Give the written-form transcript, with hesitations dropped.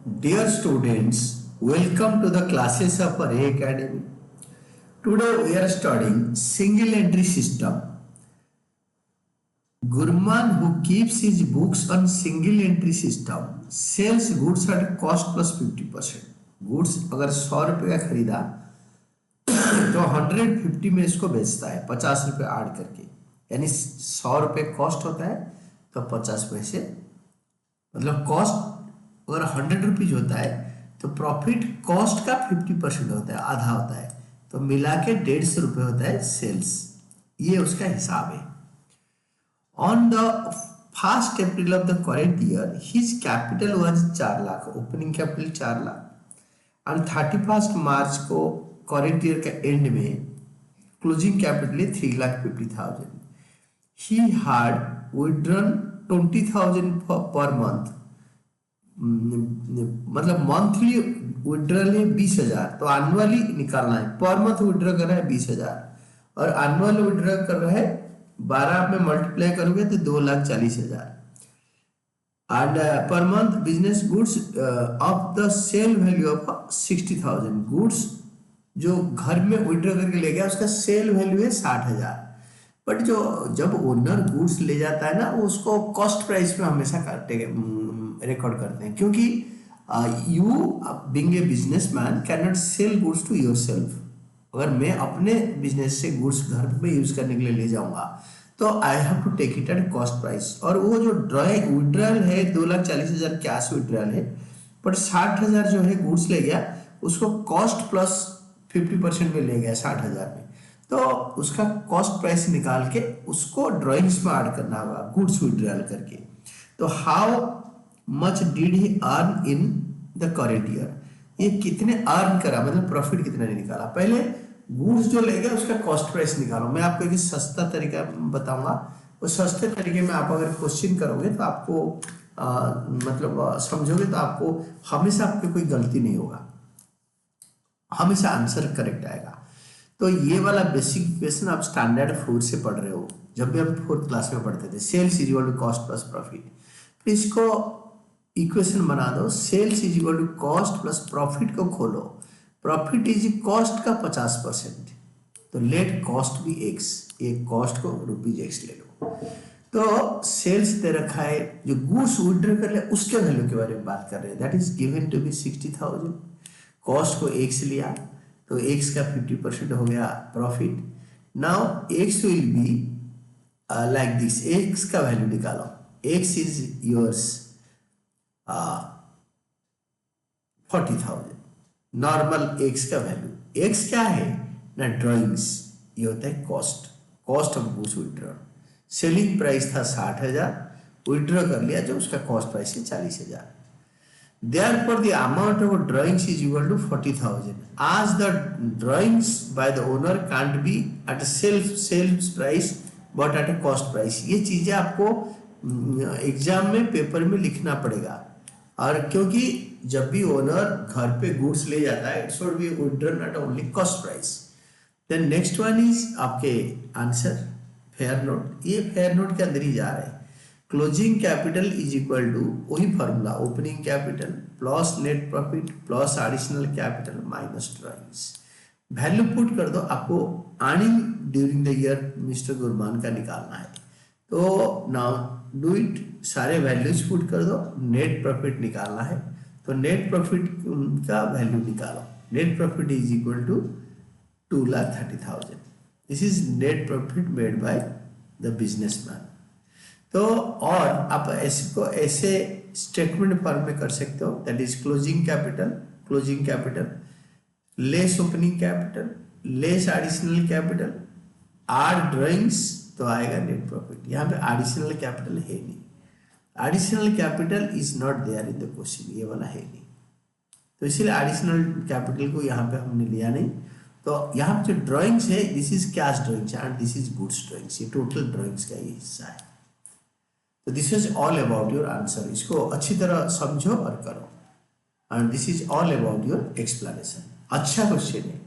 Dear students, welcome to the classes of Array Academy. Today we are studying single entry system. Gurman, who keeps his books on single entry system, sells goods at cost plus 50%. Goods अगर 100 रुपये का खरीदा तो 150 में इसको बेचता है 50 रुपये ऐड करके, यानी 100 रुपये कॉस्ट होता है तो 50 पैसे, मतलब कॉस्ट अगर 100 रुपीज होता है तो प्रॉफिट कॉस्ट का 50% होता है, आधा होता है, तो मिला के 150 रुपये होता है सेल्स। ये उसका हिसाब है। On the 1st April of the current year his capital was 4 lakh, opening capital 4 lakh, और 31 मार्च को करेंट ईयर का एंड में closing capital 3,50,000। He had withdrawn 20,000 per month, मतलब मंथली विड्रॉल है 20,000, तो एनुअली निकालना है। पर मंथ विड्रॉ कर रहा है 20,000 और एनुअल विड्रॉ कर रहा है 12 में मल्टीप्लाई करोगे तो 2,40,000। And per month business goods of the sale value of 60,000, goods जो घर में विड्रॉ करके ले गया उसका सेल वैल्यू है 60,000। बट जो जब ओनर गुड्स ले जाता है ना, वो उसको कॉस्ट प्राइस में हमेशा रिकॉर्ड करते हैं, क्योंकि you being a businessman can not sell goods to yourself. अगर मैं अपने बिजनेस से गुड्स घर पे यूज करने के लिए ले जाऊंगा तो I have to take it at cost price. और वो जो विड्रॉल है 2,40,000 कैश विड्रॉल है, बट 60,000 जो है गुड्स ले गया उसको कॉस्ट प्लस 50% में ले गया 60,000 में, तो उसका कॉस्ट प्राइस निकाल के उसको ड्राइंग्स में ऐड करना होगा गुड्स विड्रॉल करके। तो how much did he earn in the current year, ये कितने अर्न करा, मतलब प्रॉफिट कितना नहीं निकाला। पहले गुड्स जो ले गया उसका कॉस्ट प्राइस निकालो। मैं आपको एक सस्ता तरीका बताऊंगा, उस सस्ते तरीके में आप अगर क्वेश्चन करोगे तो आपको मतलब समझोगे तो आपको हमेशा आपकी कोई गलती नहीं होगा, हमेशा आंसर करेक्ट आएगा। तो ये वाला बेसिक इक्वेशन आप स्टैंडर्ड 4 से पढ़ रहे हो, जब भी हम 4th क्लास में पढ़ते थे, sales is equal to cost plus profit. तो इसको इक्वेशन बना दो, sales is equal to cost plus profit को खोलो, प्रॉफिट इज कॉस्ट का 50%, तो लेट कॉस्ट भी x, एक कॉस्ट को ₹x ले लो। तो सेल्स दे रखा है, जो गुड्स विड्रॉ कर ले उसके वैल्यू के बारे में बात कर रहे हैं, that is given to be 60,000, cost को x लिया तो x का 50% हो गया profit. Now x will be like this, x का वैल्यू निकालो, x is yours 40,000, normal x का वैल्यू, x क्या है ना, ड्राइंग्स, ये होता है cost, cost of goods withdraw. Selling price था 60,000, विड्रॉ कर लिया जो उसका कॉस्ट प्राइस है 40,000। Therefore, the amount of drawings is equal to 40,000. As the drawings by the owner can't be at a sales price but at a cost price. ये चीजें आपको exam में पेपर में लिखना पड़ेगा, और क्योंकि जब भी ओनर घर पे गुड्स ले जाता है it should be withdrawn at only cost price. Then next one is आपके आंसर फेयर नोट, ये फेयर नोट के अंदर ही जा रहा है। Closing capital is equal to वही formula, opening capital plus net profit plus additional capital minus drawings. Value put कर दो, आपको earning during the year mister Gurman का निकालना है, तो नाउ डू इट, सारे वैल्यूज पुट कर दो, नेट प्रॉफिट निकालना है तो नेट प्रॉफिट का वैल्यू निकालो, net profit is equal to 2,30,000, this is net profit made by the businessman. तो और आप ऐसे स्टेटमेंट फॉर्म में कर सकते हो, that is closing capital less opening capital less additional capital R drawings, तो आएगा नेट प्रॉफिट। यहाँ पे एडिशनल कैपिटल है नहीं, additional capital is not there in the question, ये वाला है नहीं, तो इसीलिए एडिशनल कैपिटल को यहाँ पे हमने लिया नहीं। तो यहाँ पे जो ड्राइंग्स है this is cash drawings and this is goods drawings, ये टोटल ड्राइंग्स का ये हिस्सा है। तो this is all about your answer, इसको अच्छी तरह समझो और करो, and this is all about your explanation. अच्छा क्वेश्चन है।